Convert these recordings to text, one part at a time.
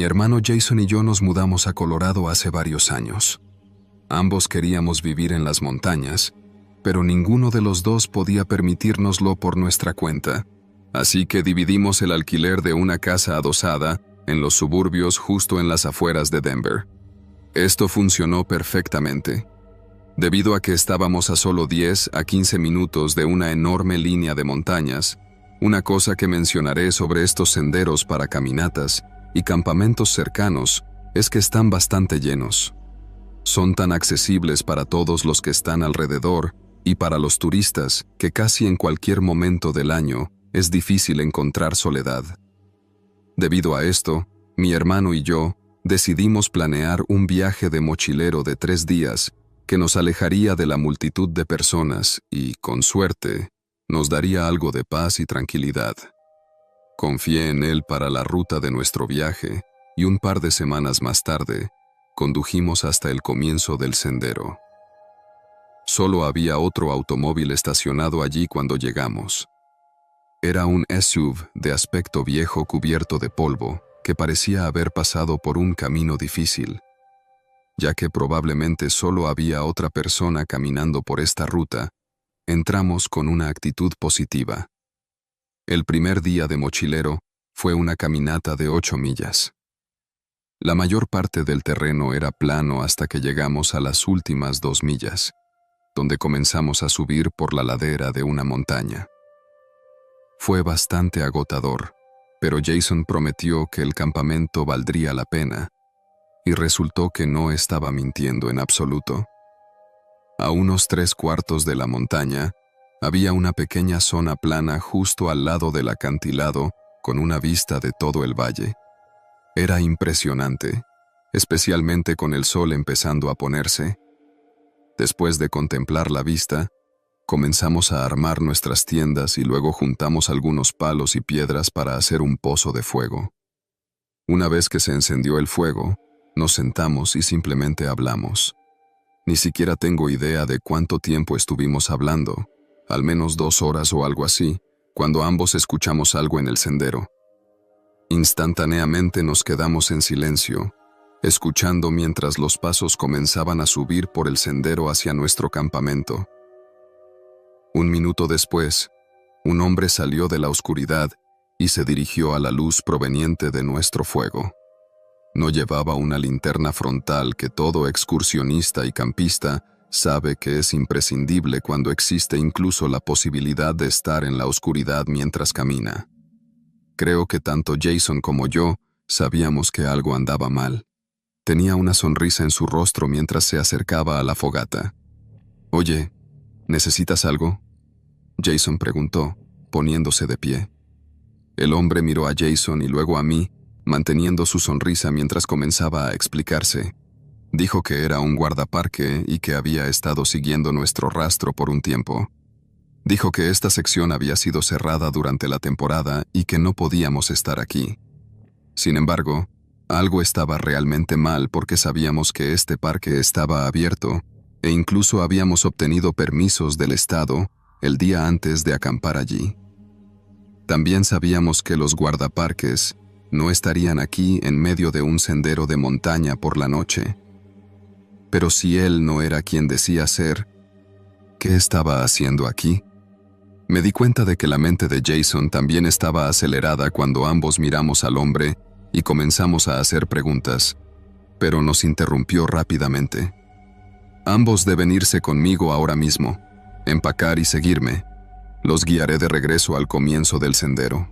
hermano Jason y yo nos mudamos a Colorado hace varios años. Ambos queríamos vivir en las montañas, pero ninguno de los dos podía permitírnoslo por nuestra cuenta, así que dividimos el alquiler de una casa adosada en los suburbios justo en las afueras de Denver. Esto funcionó perfectamente. Debido a que estábamos a solo 10 a 15 minutos de una enorme línea de montañas, una cosa que mencionaré sobre estos senderos para caminatas y campamentos cercanos es que están bastante llenos. Son tan accesibles para todos los que están alrededor y para los turistas que casi en cualquier momento del año es difícil encontrar soledad. Debido a esto, mi hermano y yo decidimos planear un viaje de mochilero de 3 días que nos alejaría de la multitud de personas y, con suerte, nos daría algo de paz y tranquilidad. Confié en él para la ruta de nuestro viaje y un par de semanas más tarde, condujimos hasta el comienzo del sendero. Solo había otro automóvil estacionado allí cuando llegamos. Era un SUV de aspecto viejo cubierto de polvo que parecía haber pasado por un camino difícil, ya que probablemente solo había otra persona caminando por esta ruta. Entramos con una actitud positiva. El primer día de mochilero fue una caminata de 8 millas. La mayor parte del terreno era plano hasta que llegamos a las últimas 2 millas, donde comenzamos a subir por la ladera de una montaña. Fue bastante agotador, pero Jason prometió que el campamento valdría la pena, y resultó que no estaba mintiendo en absoluto. A unos 3/4 de la montaña, había una pequeña zona plana justo al lado del acantilado con una vista de todo el valle. Era impresionante, especialmente con el sol empezando a ponerse. Después de contemplar la vista, comenzamos a armar nuestras tiendas y luego juntamos algunos palos y piedras para hacer un pozo de fuego. Una vez que se encendió el fuego, nos sentamos y simplemente hablamos. Ni siquiera tengo idea de cuánto tiempo estuvimos hablando, al menos 2 horas o algo así, cuando ambos escuchamos algo en el sendero. Instantáneamente nos quedamos en silencio, escuchando mientras los pasos comenzaban a subir por el sendero hacia nuestro campamento. 1 minuto después, un hombre salió de la oscuridad y se dirigió a la luz proveniente de nuestro fuego. No llevaba una linterna frontal que todo excursionista y campista sabe que es imprescindible cuando existe incluso la posibilidad de estar en la oscuridad mientras camina. Creo que tanto Jason como yo sabíamos que algo andaba mal. Tenía una sonrisa en su rostro mientras se acercaba a la fogata. «Oye, ¿necesitas algo?», Jason preguntó, poniéndose de pie. El hombre miró a Jason y luego a mí, manteniendo su sonrisa mientras comenzaba a explicarse. Dijo que era un guardaparque y que había estado siguiendo nuestro rastro por un tiempo. Dijo que esta sección había sido cerrada durante la temporada y que no podíamos estar aquí. Sin embargo, algo estaba realmente mal porque sabíamos que este parque estaba abierto e incluso habíamos obtenido permisos del estado el día antes de acampar allí. También sabíamos que los guardaparques no estarían aquí en medio de un sendero de montaña por la noche. Pero si él no era quien decía ser, ¿qué estaba haciendo aquí? Me di cuenta de que la mente de Jason también estaba acelerada cuando ambos miramos al hombre y comenzamos a hacer preguntas, pero nos interrumpió rápidamente. «Ambos deben irse conmigo ahora mismo, empacar y seguirme. Los guiaré de regreso al comienzo del sendero».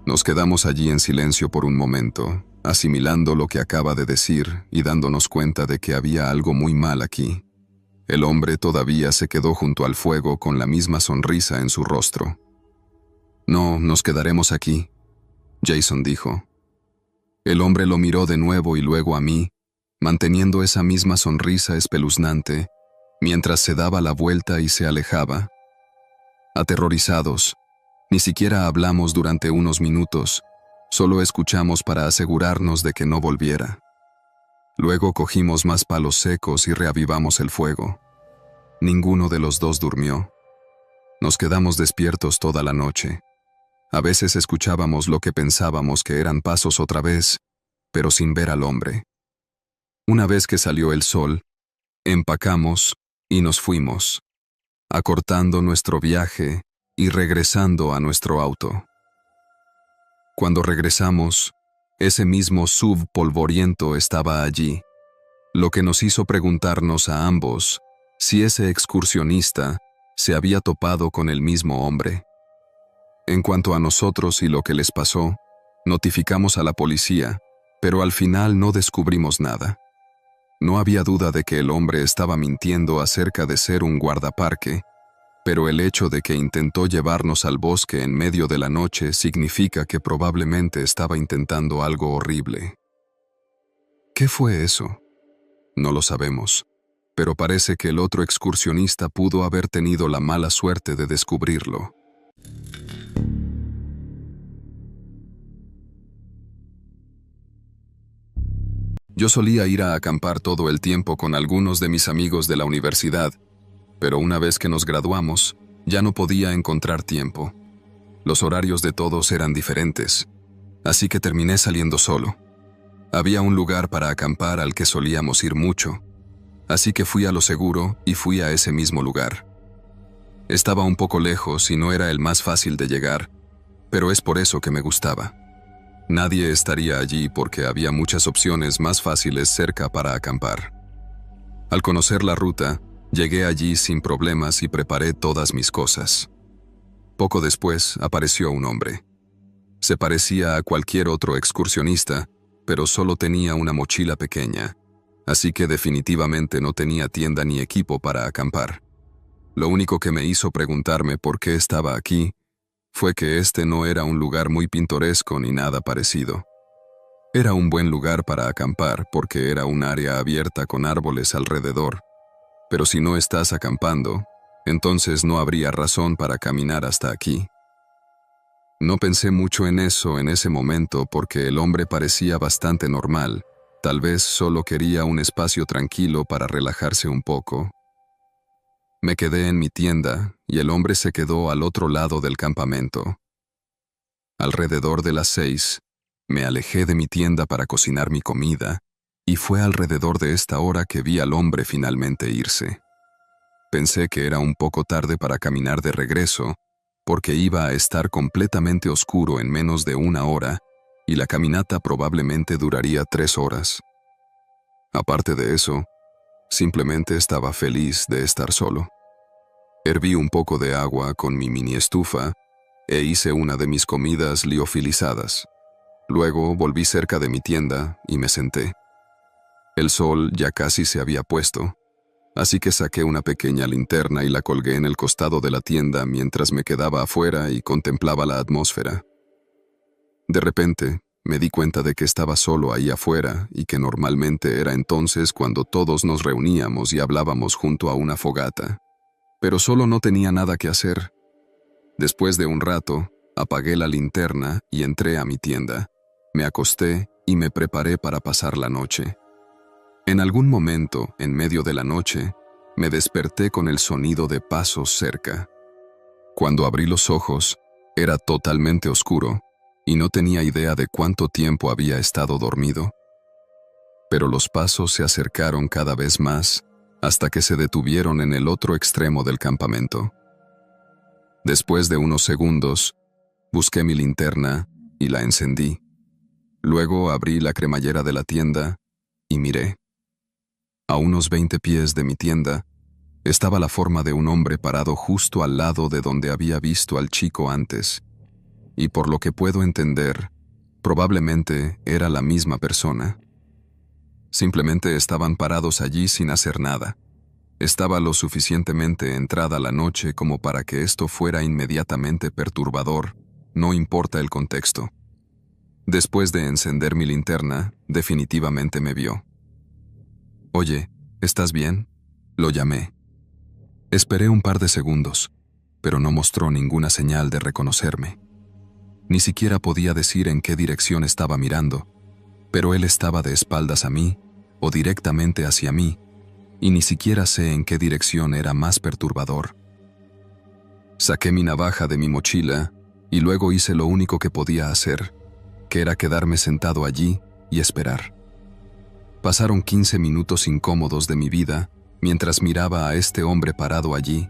Nos quedamos allí en silencio por un momento, asimilando lo que acaba de decir y dándonos cuenta de que había algo muy mal aquí. El hombre todavía se quedó junto al fuego con la misma sonrisa en su rostro. «No, nos quedaremos aquí», Jason dijo. El hombre lo miró de nuevo y luego a mí, manteniendo esa misma sonrisa espeluznante, mientras se daba la vuelta y se alejaba. Aterrorizados, ni siquiera hablamos durante unos minutos, solo escuchamos para asegurarnos de que no volviera. Luego cogimos más palos secos y reavivamos el fuego. Ninguno de los dos durmió. Nos quedamos despiertos toda la noche. A veces escuchábamos lo que pensábamos que eran pasos otra vez, pero sin ver al hombre. Una vez que salió el sol, empacamos y nos fuimos, acortando nuestro viaje y regresando a nuestro auto. Cuando regresamos, ese mismo SUV polvoriento estaba allí, lo que nos hizo preguntarnos a ambos si ese excursionista se había topado con el mismo hombre. En cuanto a nosotros y lo que les pasó, notificamos a la policía, pero al final no descubrimos nada. No había duda de que el hombre estaba mintiendo acerca de ser un guardaparque, pero el hecho de que intentó llevarnos al bosque en medio de la noche significa que probablemente estaba intentando algo horrible. ¿Qué fue eso? No lo sabemos, pero parece que el otro excursionista pudo haber tenido la mala suerte de descubrirlo. Yo solía ir a acampar todo el tiempo con algunos de mis amigos de la universidad, pero una vez que nos graduamos, ya no podía encontrar tiempo. Los horarios de todos eran diferentes, así que terminé saliendo solo. Había un lugar para acampar al que solíamos ir mucho, así que fui a lo seguro y fui a ese mismo lugar. Estaba un poco lejos y no era el más fácil de llegar, pero es por eso que me gustaba. Nadie estaría allí porque había muchas opciones más fáciles cerca para acampar. Al conocer la ruta, llegué allí sin problemas y preparé todas mis cosas. Poco después apareció un hombre. Se parecía a cualquier otro excursionista, pero solo tenía una mochila pequeña, así que definitivamente no tenía tienda ni equipo para acampar. Lo único que me hizo preguntarme por qué estaba aquí fue que este no era un lugar muy pintoresco ni nada parecido. Era un buen lugar para acampar porque era un área abierta con árboles alrededor, pero si no estás acampando, entonces no habría razón para caminar hasta aquí. No pensé mucho en eso en ese momento porque el hombre parecía bastante normal, tal vez solo quería un espacio tranquilo para relajarse un poco. Me quedé en mi tienda y el hombre se quedó al otro lado del campamento. Alrededor de las 6, me alejé de mi tienda para cocinar mi comida y fue alrededor de esta hora que vi al hombre finalmente irse. Pensé que era un poco tarde para caminar de regreso porque iba a estar completamente oscuro en menos de una hora y la caminata probablemente duraría 3 horas. Aparte de eso, simplemente estaba feliz de estar solo. Herví un poco de agua con mi mini estufa e hice una de mis comidas liofilizadas. Luego volví cerca de mi tienda y me senté. El sol ya casi se había puesto, así que saqué una pequeña linterna y la colgué en el costado de la tienda mientras me quedaba afuera y contemplaba la atmósfera. De repente, me di cuenta de que estaba solo ahí afuera y que normalmente era entonces cuando todos nos reuníamos y hablábamos junto a una fogata. Pero solo no tenía nada que hacer. Después de un rato, apagué la linterna y entré a mi tienda. Me acosté y me preparé para pasar la noche. En algún momento, en medio de la noche, me desperté con el sonido de pasos cerca. Cuando abrí los ojos, era totalmente oscuro y no tenía idea de cuánto tiempo había estado dormido. Pero los pasos se acercaron cada vez más hasta que se detuvieron en el otro extremo del campamento. Después de unos segundos, busqué mi linterna y la encendí. Luego abrí la cremallera de la tienda y miré. A unos 20 pies de mi tienda, estaba la forma de un hombre parado justo al lado de donde había visto al chico antes, y por lo que puedo entender, probablemente era la misma persona. Simplemente estaban parados allí sin hacer nada. Estaba lo suficientemente entrada la noche como para que esto fuera inmediatamente perturbador, no importa el contexto. Después de encender mi linterna, definitivamente me vio. «Oye, ¿estás bien?», lo llamé. Esperé un par de segundos, pero no mostró ninguna señal de reconocerme. Ni siquiera podía decir en qué dirección estaba mirando, pero él estaba de espaldas a mí o directamente hacia mí, y ni siquiera sé en qué dirección era más perturbador. Saqué mi navaja de mi mochila y luego hice lo único que podía hacer, que era quedarme sentado allí y esperar. Pasaron 15 minutos incómodos de mi vida mientras miraba a este hombre parado allí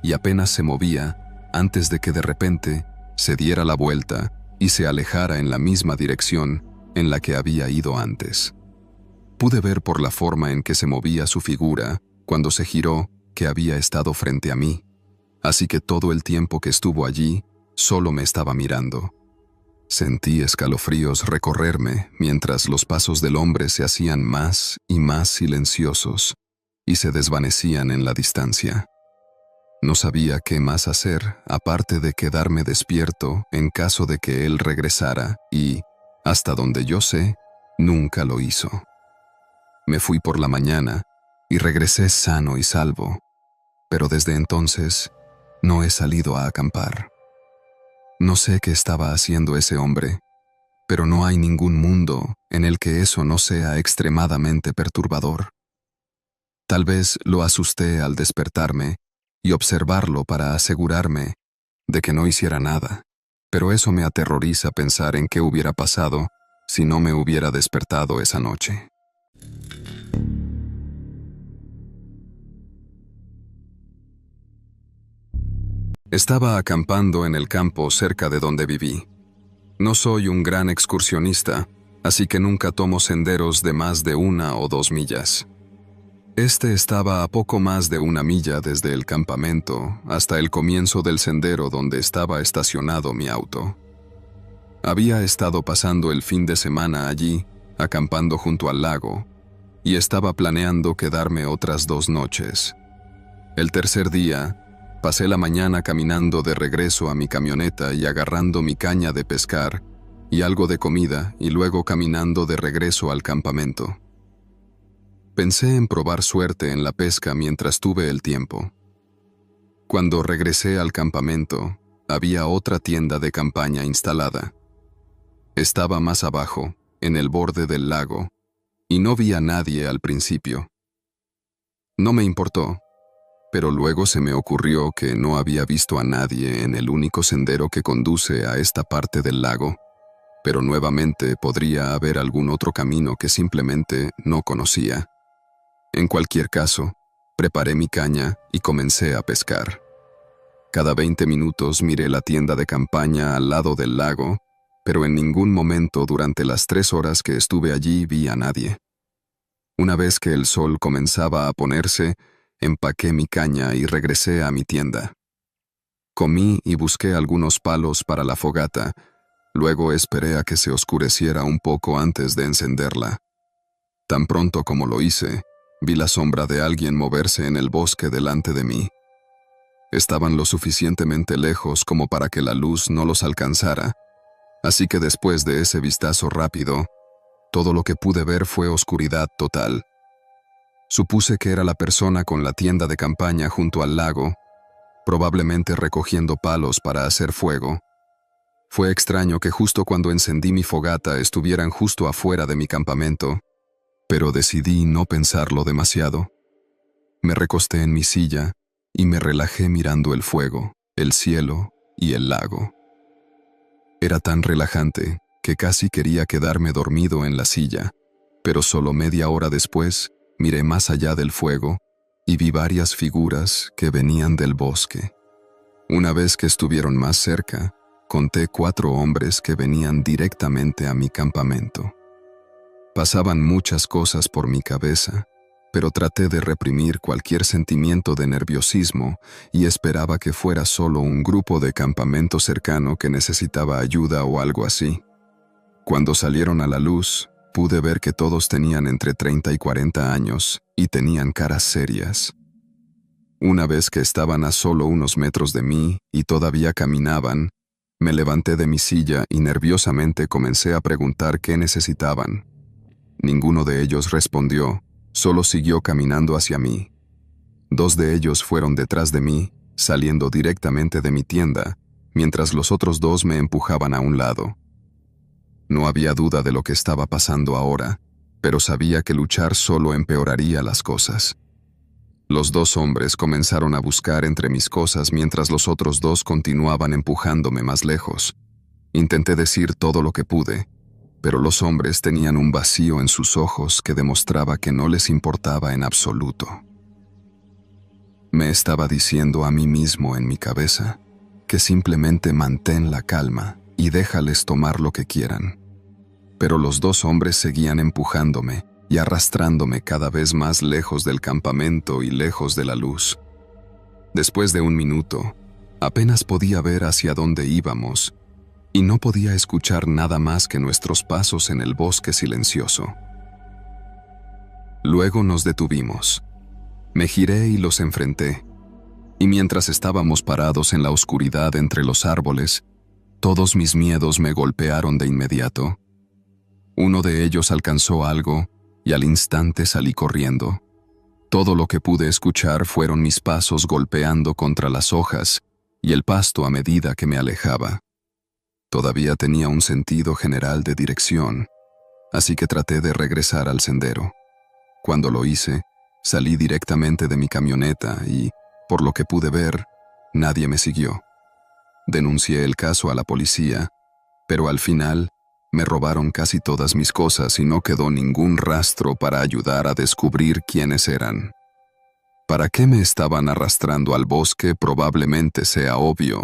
y apenas se movía antes de que de repente se diera la vuelta y se alejara en la misma dirección en la que había ido antes. Pude ver por la forma en que se movía su figura cuando se giró que había estado frente a mí, así que todo el tiempo que estuvo allí solo me estaba mirando. Sentí escalofríos recorrerme mientras los pasos del hombre se hacían más y más silenciosos y se desvanecían en la distancia. No sabía qué más hacer aparte de quedarme despierto en caso de que él regresara y, hasta donde yo sé, nunca lo hizo. Me fui por la mañana y regresé sano y salvo, pero desde entonces no he salido a acampar. No sé qué estaba haciendo ese hombre, pero no hay ningún mundo en el que eso no sea extremadamente perturbador. Tal vez lo asusté al despertarme y observarlo para asegurarme de que no hiciera nada, pero eso me aterroriza pensar en qué hubiera pasado si no me hubiera despertado esa noche. Estaba acampando en el campo cerca de donde viví. No soy un gran excursionista, así que nunca tomo senderos de más de 1 o 2 millas. Este estaba a poco más de 1 milla desde el campamento hasta el comienzo del sendero donde estaba estacionado mi auto. Había estado pasando el fin de semana allí, acampando junto al lago, y estaba planeando quedarme otras 2 noches. El tercer día, pasé la mañana caminando de regreso a mi camioneta y agarrando mi caña de pescar y algo de comida y luego caminando de regreso al campamento. Pensé en probar suerte en la pesca mientras tuve el tiempo. Cuando regresé al campamento, había otra tienda de campaña instalada. Estaba más abajo, en el borde del lago, y no vi a nadie al principio. No me importó, pero luego se me ocurrió que no había visto a nadie en el único sendero que conduce a esta parte del lago, pero nuevamente podría haber algún otro camino que simplemente no conocía. En cualquier caso, preparé mi caña y comencé a pescar. Cada 20 minutos miré la tienda de campaña al lado del lago, pero en ningún momento durante las 3 horas que estuve allí vi a nadie. Una vez que el sol comenzaba a ponerse, empaqué mi caña y regresé a mi tienda. Comí y busqué algunos palos para la fogata, luego esperé a que se oscureciera un poco antes de encenderla. Tan pronto como lo hice, vi la sombra de alguien moverse en el bosque delante de mí. Estaban lo suficientemente lejos como para que la luz no los alcanzara, así que después de ese vistazo rápido, todo lo que pude ver fue oscuridad total. Supuse que era la persona con la tienda de campaña junto al lago, probablemente recogiendo palos para hacer fuego. Fue extraño que justo cuando encendí mi fogata estuvieran justo afuera de mi campamento, pero decidí no pensarlo demasiado. Me recosté en mi silla y me relajé mirando el fuego, el cielo y el lago. Era tan relajante que casi quería quedarme dormido en la silla, pero solo media hora después miré más allá del fuego y vi varias figuras que venían del bosque. Una vez que estuvieron más cerca, conté 4 hombres que venían directamente a mi campamento. Pasaban muchas cosas por mi cabeza, pero traté de reprimir cualquier sentimiento de nerviosismo y esperaba que fuera solo un grupo de campamento cercano que necesitaba ayuda o algo así. Cuando salieron a la luz, pude ver que todos tenían entre 30 y 40 años y tenían caras serias. Una vez que estaban a solo unos metros de mí y todavía caminaban, me levanté de mi silla y nerviosamente comencé a preguntar qué necesitaban. Ninguno de ellos respondió, solo siguió caminando hacia mí. 2 de ellos fueron detrás de mí, saliendo directamente de mi tienda, mientras los otros 2 me empujaban a un lado. No había duda de lo que estaba pasando ahora, pero sabía que luchar solo empeoraría las cosas. Los 2 hombres comenzaron a buscar entre mis cosas mientras los otros 2 continuaban empujándome más lejos. Intenté decir todo lo que pude, pero los hombres tenían un vacío en sus ojos que demostraba que no les importaba en absoluto. Me estaba diciendo a mí mismo en mi cabeza que simplemente mantén la calma y déjales tomar lo que quieran. Pero los dos hombres seguían empujándome y arrastrándome cada vez más lejos del campamento y lejos de la luz. Después de un minuto, apenas podía ver hacia dónde íbamos y no podía escuchar nada más que nuestros pasos en el bosque silencioso. Luego nos detuvimos. Me giré y los enfrenté, y mientras estábamos parados en la oscuridad entre los árboles, todos mis miedos me golpearon de inmediato. Uno de ellos alcanzó algo y al instante salí corriendo. Todo lo que pude escuchar fueron mis pasos golpeando contra las hojas y el pasto a medida que me alejaba. Todavía tenía un sentido general de dirección, así que traté de regresar al sendero. Cuando lo hice, salí directamente de mi camioneta y, por lo que pude ver, nadie me siguió. Denuncié el caso a la policía, pero al final me robaron casi todas mis cosas y no quedó ningún rastro para ayudar a descubrir quiénes eran. ¿Para qué me estaban arrastrando al bosque? Probablemente sea obvio,